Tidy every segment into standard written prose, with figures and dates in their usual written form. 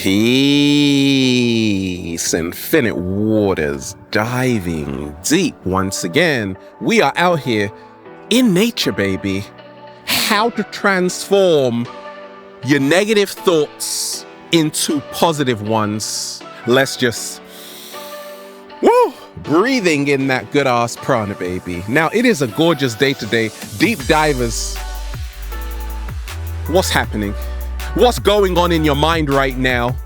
Peace, infinite waters, diving deep once again. We are out here in nature, baby. How to transform your negative thoughts into positive ones. Let's just, breathing in that good ass prana, baby. Now, it is a gorgeous day today. Deep divers, what's happening? What's going on in your mind right now?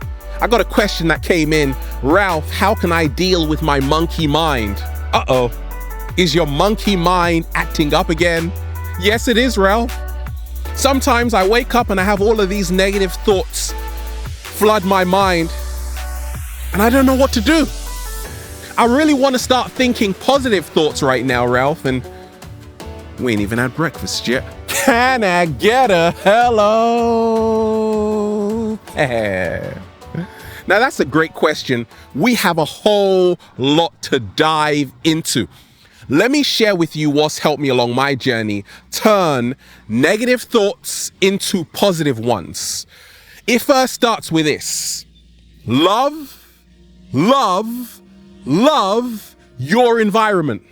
I got a question that came in. Ralph, how can I deal with my monkey mind? Uh-oh. Is your monkey mind acting up again? Yes, it is, Ralph. Sometimes I wake up and I have all of these negative thoughts flood my mind, and I don't know what to do. I really want to start thinking positive thoughts right now, Ralph, and we ain't even had breakfast yet. Can I get a hello? Now, that's a great question. We have a whole lot to dive into. Let me share with you what's helped me along my journey turn negative thoughts into positive ones. It first starts with this. Love your environment.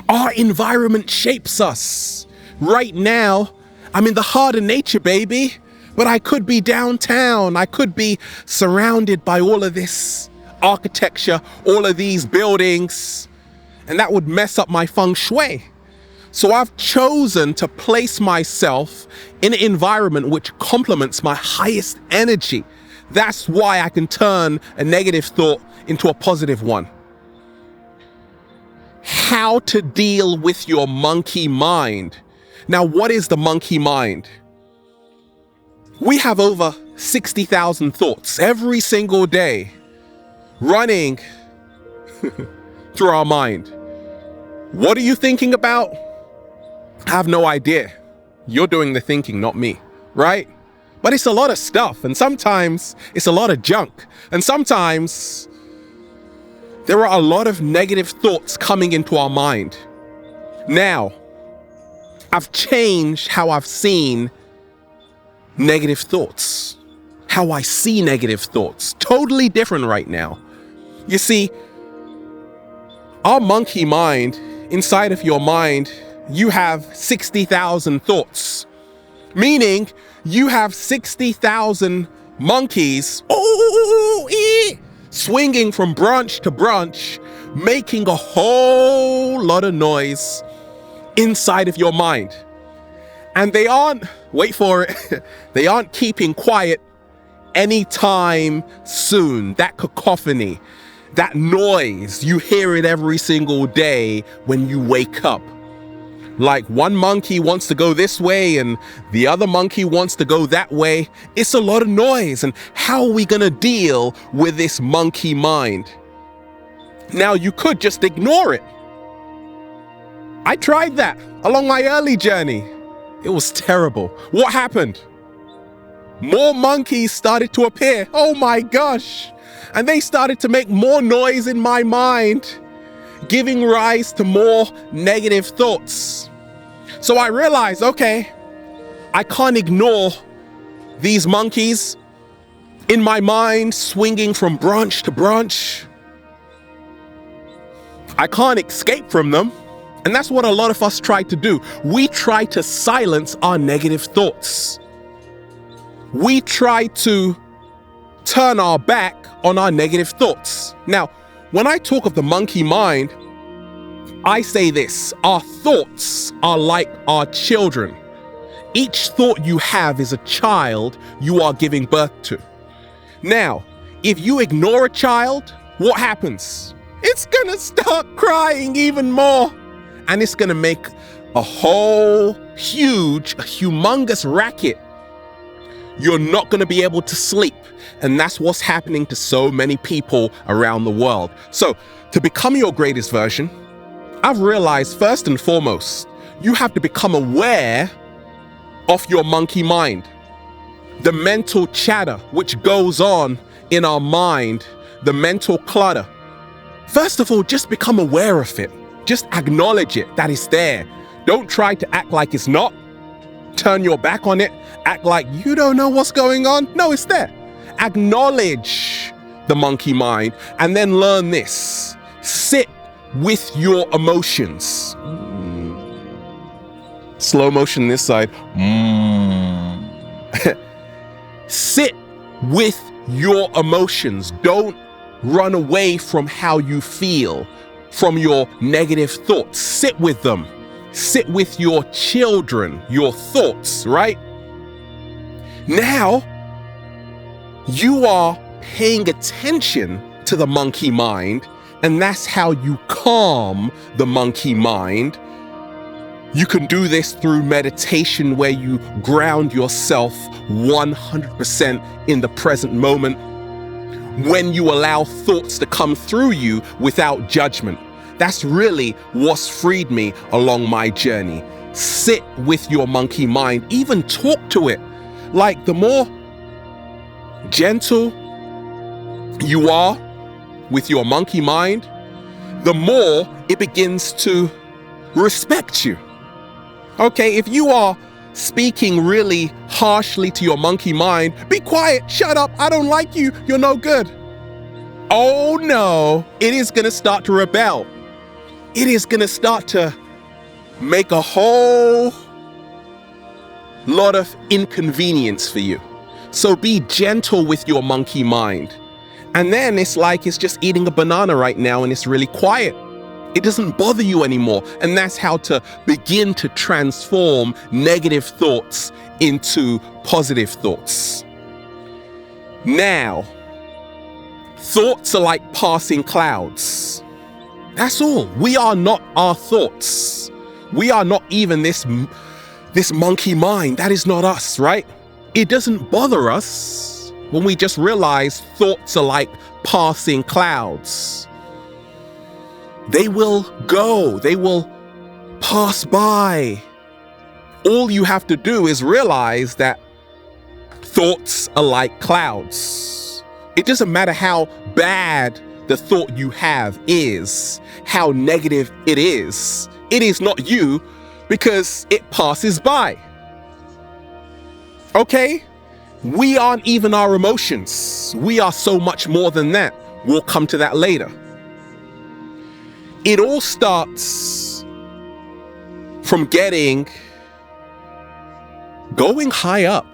Our environment shapes us. Right now, I'm in the heart of nature, baby, but I could be downtown. I could be surrounded by all of this architecture, all of these buildings, and that would mess up my feng shui. So I've chosen to place myself in an environment which complements my highest energy. That's why I can turn a negative thought into a positive one. How to deal with your monkey mind. Now, what is the monkey mind? We have over 60,000 thoughts every single day running through our mind. What are you thinking about? I have no idea. You're doing the thinking, not me, right? But it's a lot of stuff, and sometimes it's a lot of junk, and sometimes there are a lot of negative thoughts coming into our mind. Now, I've changed how I've seen negative thoughts, how I see negative thoughts. Totally different right now. You see, our monkey mind, inside of your mind, you have 60,000 thoughts, meaning you have 60,000 monkeys swinging from branch to branch, making a whole lot of noise inside of your mind. And they aren't, wait for it, they aren't keeping quiet anytime soon. That cacophony, that noise, you hear it every single day when you wake up. Like one monkey wants to go this way and the other monkey wants to go that way. It's a lot of noise. And how are we going to deal with this monkey mind? Now, you could just ignore it. I tried that along my early journey. It was terrible. What happened? More monkeys started to appear. Oh my gosh. And they started to make more noise in my mind, giving rise to more negative thoughts. So I realized, okay, I can't ignore these monkeys in my mind swinging from branch to branch. I can't escape from them. And that's what a lot of us try to do. We try to silence our negative thoughts. We try to turn our back on our negative thoughts. Now, when I talk of the monkey mind, I say this: our thoughts are like our children. Each thought you have is a child you are giving birth to. Now, if you ignore a child, what happens? It's gonna start crying even more. And it's gonna make a whole humongous racket. You're not gonna be able to sleep. And that's what's happening to so many people around the world. So, to become your greatest version, I've realized first and foremost, you have to become aware of your monkey mind. The mental chatter which goes on in our mind, the mental clutter. First of all, just become aware of it. Just acknowledge it, that it's there. Don't try to act like it's not. Turn your back on it, act like you don't know what's going on. No, it's there. Acknowledge the monkey mind, and then learn this. Sit with your emotions. Slow motion this side. Sit with your emotions. Don't run away from how you feel, from your negative thoughts. Sit with them. Sit with your children, your thoughts, right? Now, you are paying attention to the monkey mind, and that's how you calm the monkey mind. You can do this through meditation, where you ground yourself 100% in the present moment, when you allow thoughts to come through you without judgment. That's really what's freed me along my journey. Sit with your monkey mind, even talk to it. Like, the more gentle you are with your monkey mind, the more it begins to respect you. Okay, if you are speaking really harshly to your monkey mind, be quiet, shut up, I don't like you, you're no good. Oh no, it is gonna start to rebel. It is gonna start to make a whole lot of inconvenience for you. So be gentle with your monkey mind. And then it's like it's just eating a banana right now, and it's really quiet. It doesn't bother you anymore. And that's how to begin to transform negative thoughts into positive thoughts. Now, thoughts are like passing clouds. That's all. We are not our thoughts. We are not even this monkey mind. That is not us, right? It doesn't bother us when we just realize thoughts are like passing clouds. They will go, they will pass by. All you have to do is realize that thoughts are like clouds. It doesn't matter how bad the thought you have is, how negative it is not you, because it passes by. Okay? We aren't even our emotions. We are so much more than that. We'll come to that later. It all starts from going high up,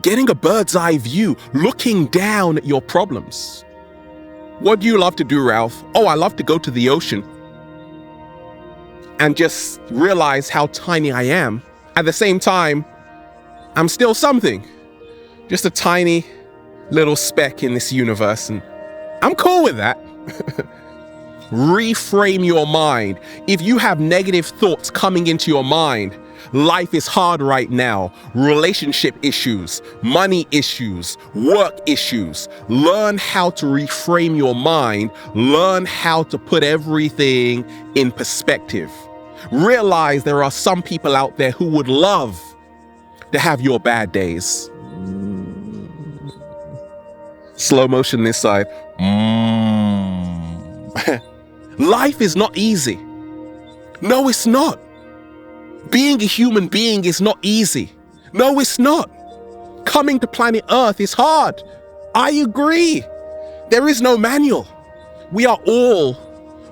getting a bird's eye view, looking down at your problems. What do you love to do, Ralph? Oh, I love to go to the ocean and just realize how tiny I am. At the same time, I'm still something. Just a tiny little speck in this universe, and I'm cool with that. Reframe your mind. If you have negative thoughts coming into your mind, life is hard right now, relationship issues, money issues, work issues, learn how to reframe your mind. Learn how to put everything in perspective. Realize there are some people out there who would love to have your bad days. Slow motion this side. Life is not easy. No, it's not. Being a human being is not easy. No, it's not. Coming to planet Earth is hard. I agree. There is no manual. We are all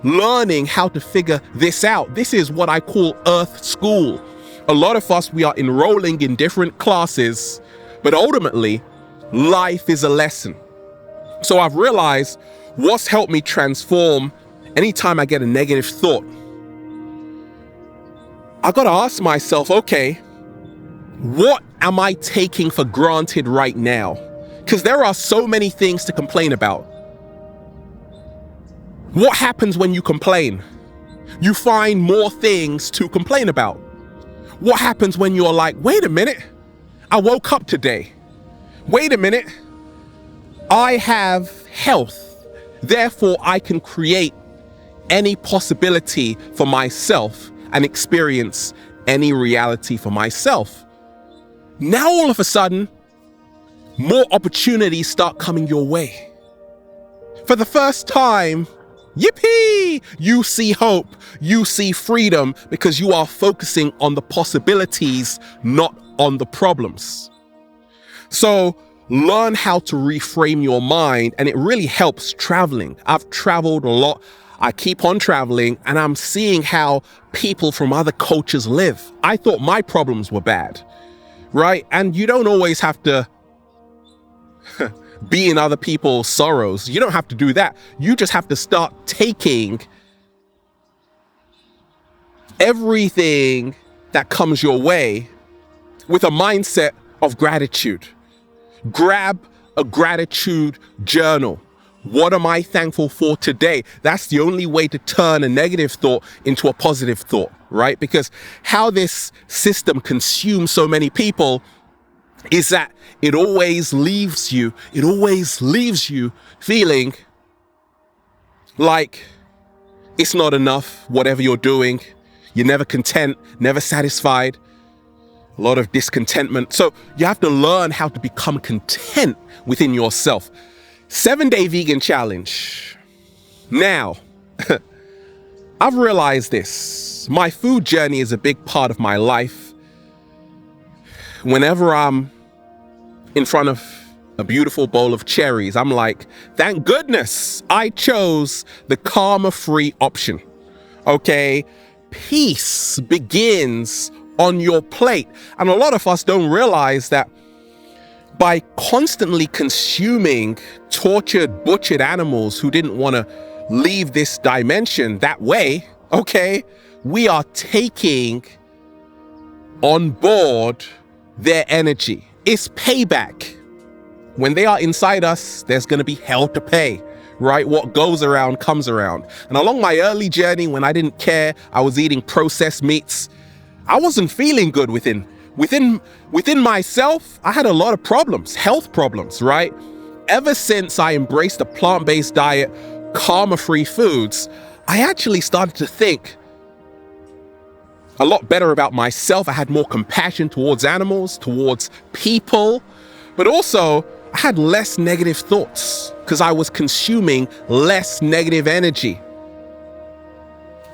learning how to figure this out. This is what I call Earth School. A lot of us, we are enrolling in different classes, but ultimately, life is a lesson. So I've realized what's helped me transform anytime I get a negative thought. I gotta ask myself, okay, what am I taking for granted right now? Because there are so many things to complain about. What happens when you complain? You find more things to complain about. What happens when you're like, wait a minute, I woke up today. Wait a minute, I have health. Therefore, I can create any possibility for myself and experience any reality for myself. Now, all of a sudden, more opportunities start coming your way. For the first time, yippee! You see hope, you see freedom, because you are focusing on the possibilities, not on the problems. So learn how to reframe your mind, and it really helps traveling. I've traveled a lot. I keep on traveling, and I'm seeing how people from other cultures live. I thought my problems were bad, right? And you don't always have to be in other people's sorrows. You don't have to do that. You just have to start taking everything that comes your way with a mindset of gratitude. Grab a gratitude journal. What am I thankful for today? That's the only way to turn a negative thought into a positive thought, right? Because how this system consumes so many people is that it always leaves you feeling like it's not enough, whatever you're doing. You're never content, never satisfied. A lot of discontentment. So you have to learn how to become content within yourself. 7-day vegan challenge. Now, I've realized this. My food journey is a big part of my life. Whenever I'm in front of a beautiful bowl of cherries, I'm like, thank goodness I chose the karma-free option. Okay? Peace begins on your plate. And a lot of us don't realize that by constantly consuming tortured, butchered animals who didn't want to leave this dimension that way, okay, we are taking on board their energy. It's payback. When they are inside us, there's going to be hell to pay, right? What goes around comes around. And along my early journey, when I didn't care, I was eating processed meats. I wasn't feeling good within myself. I had a lot of problems, health problems, right? Ever since I embraced a plant-based diet, karma-free foods, I actually started to think a lot better about myself. I had more compassion towards animals, towards people, but also I had less negative thoughts because I was consuming less negative energy.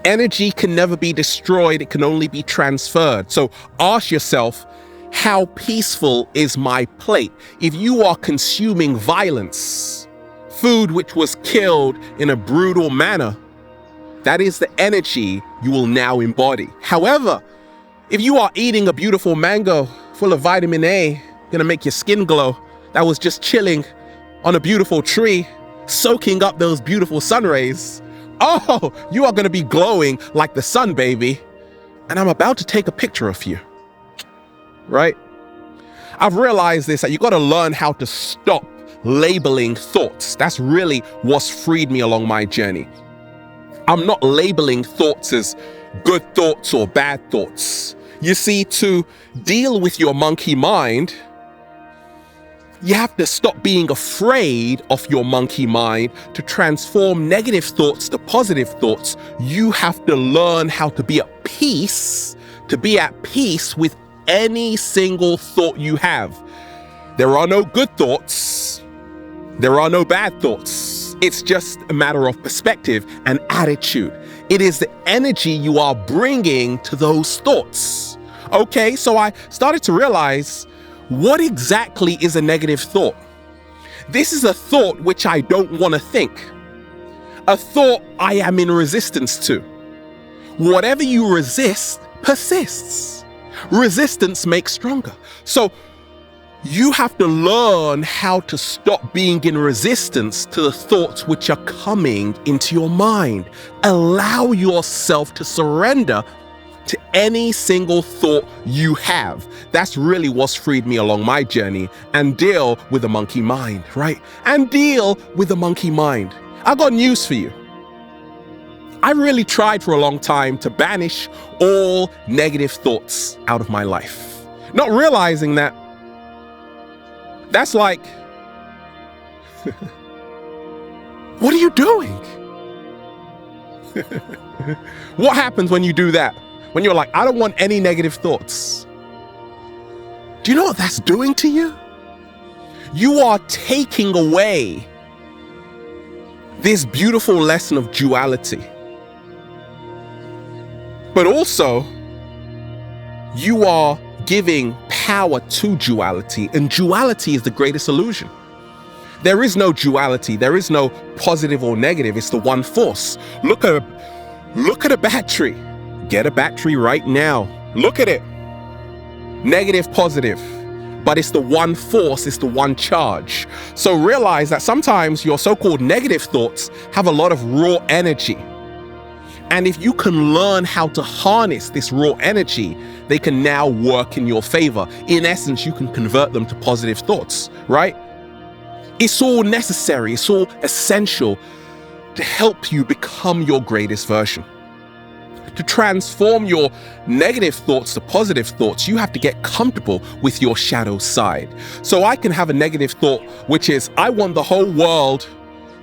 Energy can never be destroyed, it can only be transferred. So ask yourself, how peaceful is my plate? If you are consuming violence, food which was killed in a brutal manner, that is the energy you will now embody. However, if you are eating a beautiful mango full of vitamin A, gonna make your skin glow, that was just chilling on a beautiful tree, soaking up those beautiful sun rays, oh, you are gonna be glowing like the sun, baby. And I'm about to take a picture of you, right? I've realized this, that you gotta learn how to stop labeling thoughts. That's really what's freed me along my journey. I'm not labeling thoughts as good thoughts or bad thoughts. You see, to deal with your monkey mind, you have to stop being afraid of your monkey mind. To transform negative thoughts to positive thoughts, you have to learn how to be at peace, with any single thought you have. There are no good thoughts. There are no bad thoughts. It's just a matter of perspective and attitude. It is the energy you are bringing to those thoughts. Okay, so I started to realize, what exactly is a negative thought? This is a thought which I don't want to think. A thought I am in resistance to. Whatever you resist persists. Resistance makes stronger. So you have to learn how to stop being in resistance to the thoughts which are coming into your mind. Allow yourself to surrender to any single thought you have. That's really what's freed me along my journey. And deal with the monkey mind, right? And deal with the monkey mind. I got news for you. I really tried for a long time to banish all negative thoughts out of my life, not realizing that that's like, what are you doing? What happens when you do that? When you're like, I don't want any negative thoughts. Do you know what that's doing to you? You are taking away this beautiful lesson of duality. But also, you are giving power to duality, and duality is the greatest illusion. There is no duality. There is no positive or negative. It's the one force. Look at a battery. Get a battery right now. Look at it. Negative, positive. But it's the one force, it's the one charge. So realize that sometimes your so-called negative thoughts have a lot of raw energy. And if you can learn how to harness this raw energy, they can now work in your favor. In essence, you can convert them to positive thoughts, right? It's all necessary, it's all essential to help you become your greatest version. To transform your negative thoughts to positive thoughts, you have to get comfortable with your shadow side. So I can have a negative thought, which is, I want the whole world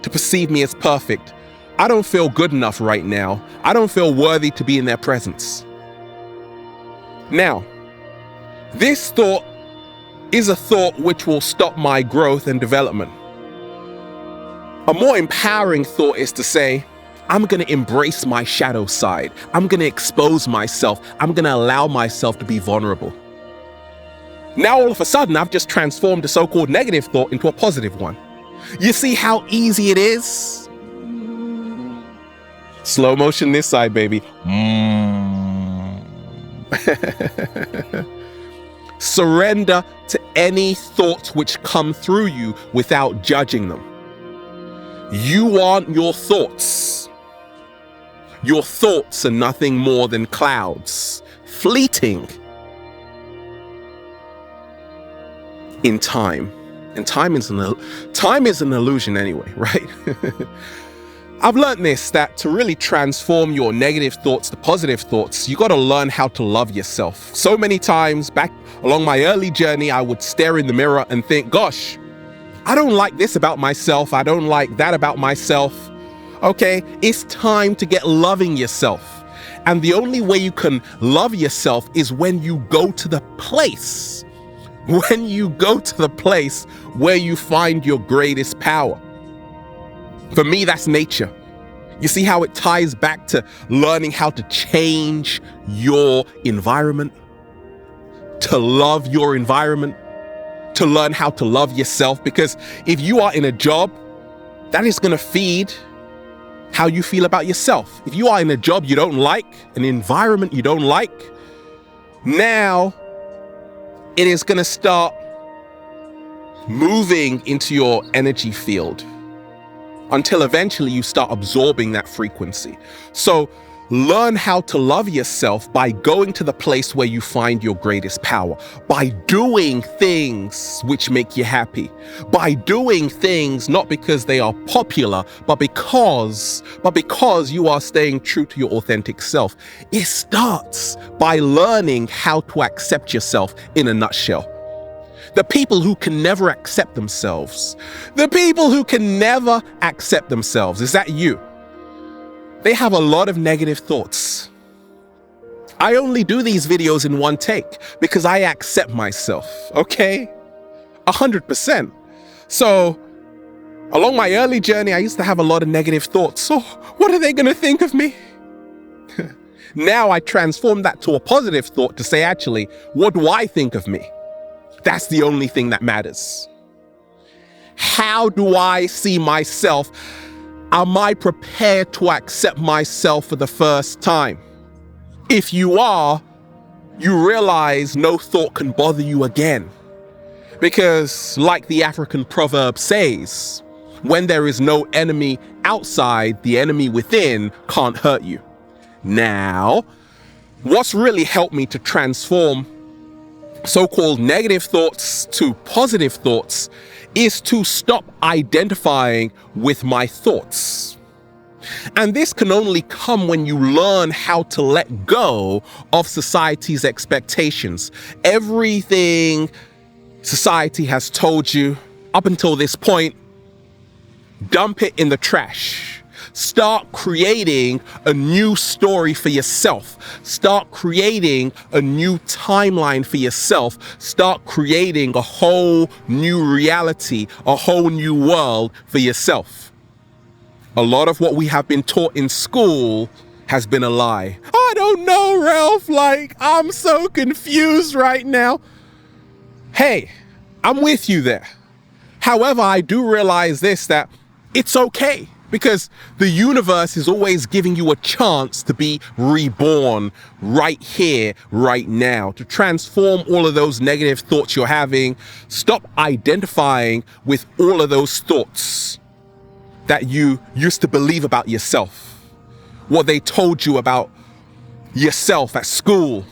to perceive me as perfect. I don't feel good enough right now. I don't feel worthy to be in their presence. Now, this thought is a thought which will stop my growth and development. A more empowering thought is to say, I'm going to embrace my shadow side. I'm going to expose myself. I'm going to allow myself to be vulnerable. Now, all of a sudden, I've just transformed a so-called negative thought into a positive one. You see how easy it is? Slow motion this side, baby. Surrender to any thoughts which come through you without judging them. You aren't your thoughts. Your thoughts are nothing more than clouds, fleeting in time. And time is an illusion anyway, right? I've learned this, that to really transform your negative thoughts to positive thoughts, you got to learn how to love yourself. So many times back along my early journey, I would stare in the mirror and think, gosh, I don't like this about myself. I don't like that about myself. Okay, it's time to get loving yourself. And the only way you can love yourself is when you go to the place. When you go to the place where you find your greatest power. For me, that's nature. You see how it ties back to learning how to change your environment, to love your environment, to learn how to love yourself. Because if you are in a job, that is going to feed how you feel about yourself. If you are in a job you don't like, an environment you don't like, now it is going to start moving into your energy field until eventually you start absorbing that frequency. So learn how to love yourself by going to the place where you find your greatest power, by doing things which make you happy, by doing things not because they are popular, but because you are staying true to your authentic self. It starts by learning how to accept yourself in a nutshell. The people who can never accept themselves, is that you? They have a lot of negative thoughts. I only do these videos in one take because I accept myself, okay? 100%. So along my early journey, I used to have a lot of negative thoughts. So what are they going to think of me? Now I transform that to a positive thought to say, actually, what do I think of me? That's the only thing that matters. How do I see myself? Am I prepared to accept myself for the first time? If you are, you realize no thought can bother you again. Because like the African proverb says, when there is no enemy outside, the enemy within can't hurt you. Now, what's really helped me to transform so-called negative thoughts to positive thoughts is to stop identifying with my thoughts. And this can only come when you learn how to let go of society's expectations. Everything society has told you up until this point, dump it in the trash. Start creating a new story for yourself. Start creating a new timeline for yourself. Start creating a whole new reality, a whole new world for yourself. A lot of what we have been taught in school has been a lie. Oh, don't know, Ralph. Like, I'm so confused right now. Hey, I'm with you there. However, I do realize this, that it's okay, because the universe is always giving you a chance to be reborn right here, right now, to transform all of those negative thoughts you're having. Stop identifying with all of those thoughts that you used to believe about yourself, what they told you about yourself at school,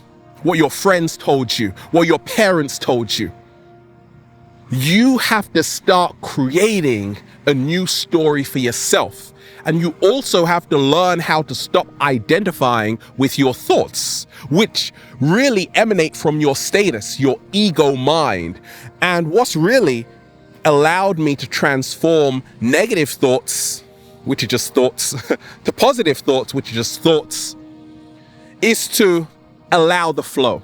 what your friends told you, what your parents told you. You have to start creating a new story for yourself. And you also have to learn how to stop identifying with your thoughts, which really emanate from your status, your ego mind. And what's really allowed me to transform negative thoughts, which are just thoughts, to positive thoughts, which are just thoughts, is to allow the flow.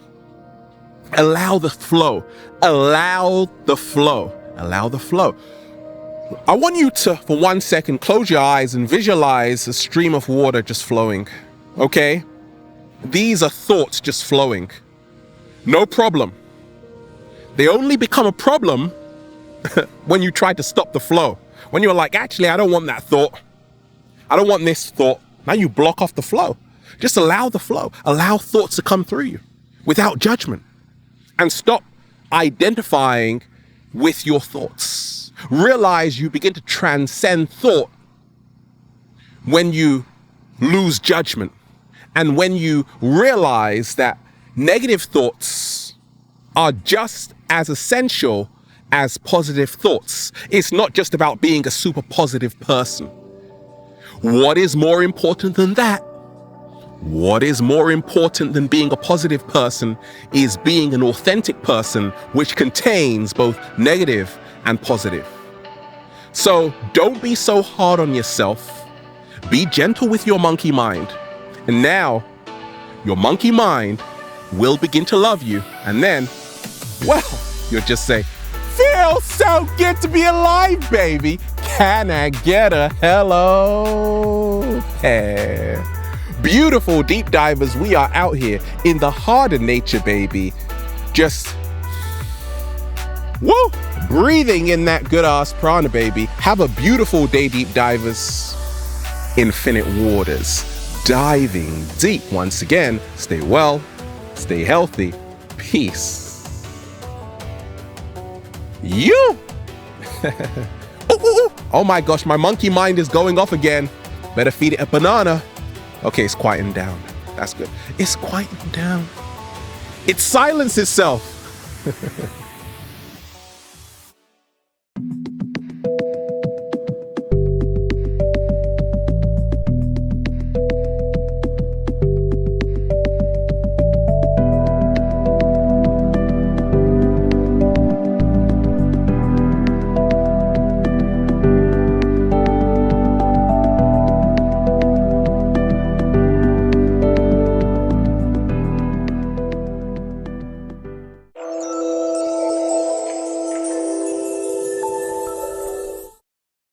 Allow the flow. Allow the flow. Allow the flow. I want you to, for 1 second, close your eyes and visualize a stream of water just flowing. Okay? These are thoughts just flowing. No problem. They only become a problem when you try to stop the flow. When you're like, actually, I don't want that thought. I don't want this thought. Now you block off the flow. Just allow the flow. Allow thoughts to come through you without judgment. And stop identifying with your thoughts. Realize you begin to transcend thought when you lose judgment. And when you realize that negative thoughts are just as essential as positive thoughts. It's not just about being a super positive person. What is more important than that? What is more important than being a positive person is being an authentic person, which contains both negative and positive. So don't be so hard on yourself. Be gentle with your monkey mind. And now your monkey mind will begin to love you. And then, well, you'll just say, feels so good to be alive, baby. Can I get a hello? Hey. Beautiful deep divers, we are out here in the heart of nature, baby. Just, woo, breathing in that good ass prana, baby. Have a beautiful day, deep divers. Infinite waters, diving deep once again. Stay well, stay healthy, peace. You. Oh my gosh, my monkey mind is going off again. Better feed it a banana. Okay, it's quieting down. That's good. It's quieting down. It silenced itself.